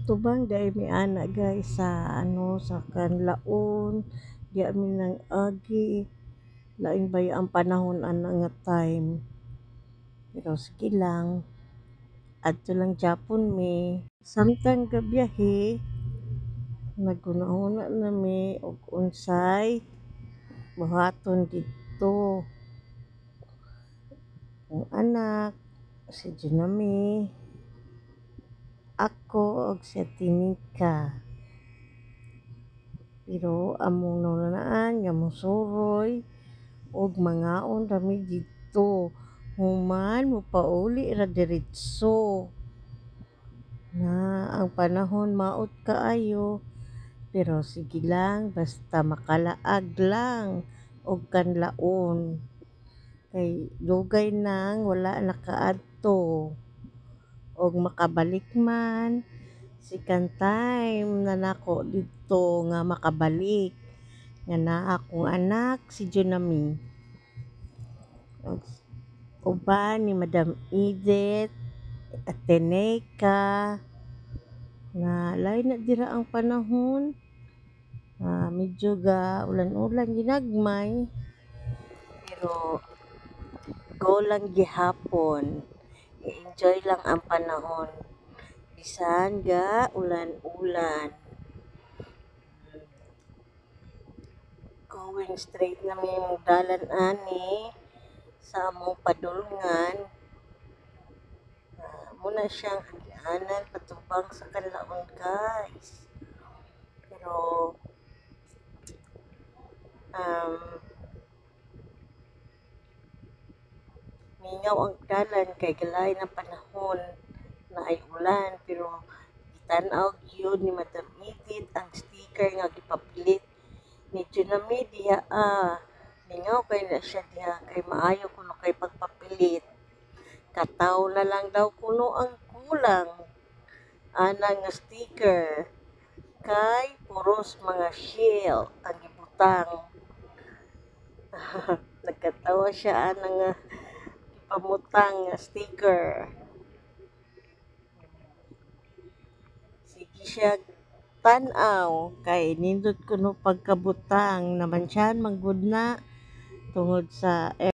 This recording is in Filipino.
Tubang dahil may ana guys sa sa kanlaon di amin nang agi laing baya ang panahon ana nga time, pero sige lang adto lang Japon mi samtang gabiyahe naguna-una na mi og unsay buhaton didto. Ang anak si Junami, ako og si Tinika. Pero among nunaan nga mosuroy og mangaon rami didto. Human mopauli ra diretso. Na ang panahon maot kaayo. Pero sige lang basta makalaag lang og kanlaon. Kay dugay nang wala nakaadto. Og makabalik man second time na nako dito nga makabalik nga naa akong anak si Junami uban ni Madam Edith at Teneka nga lain na dira ang panahon, medyo ga ulan-ulan ginagmay pero go lang gihapon, i-enjoy lang ang panahon bisan ga ulan-ulan. Going straight na may dalan ani sa among padulngan. Muna siyang agianan patubang sa kanlaon guys. Pero mingaw ang dalan kay galay na panahon na ay ulan pero gitan-aw gyud ni Madam Edith ang sticker nga gipapilit ni Junami diha mingaw kay na siya diha kay maayo kuno kay pagpapilit kataw na lang daw kuno ang kulang ana nga sticker kay puros mga shell ang gibutang. Nagkatawa siya ana nga pamutang nga sticker. Sige siya tan-aw kay nindot kuno pagkabutang naman siya manggod na tungod sa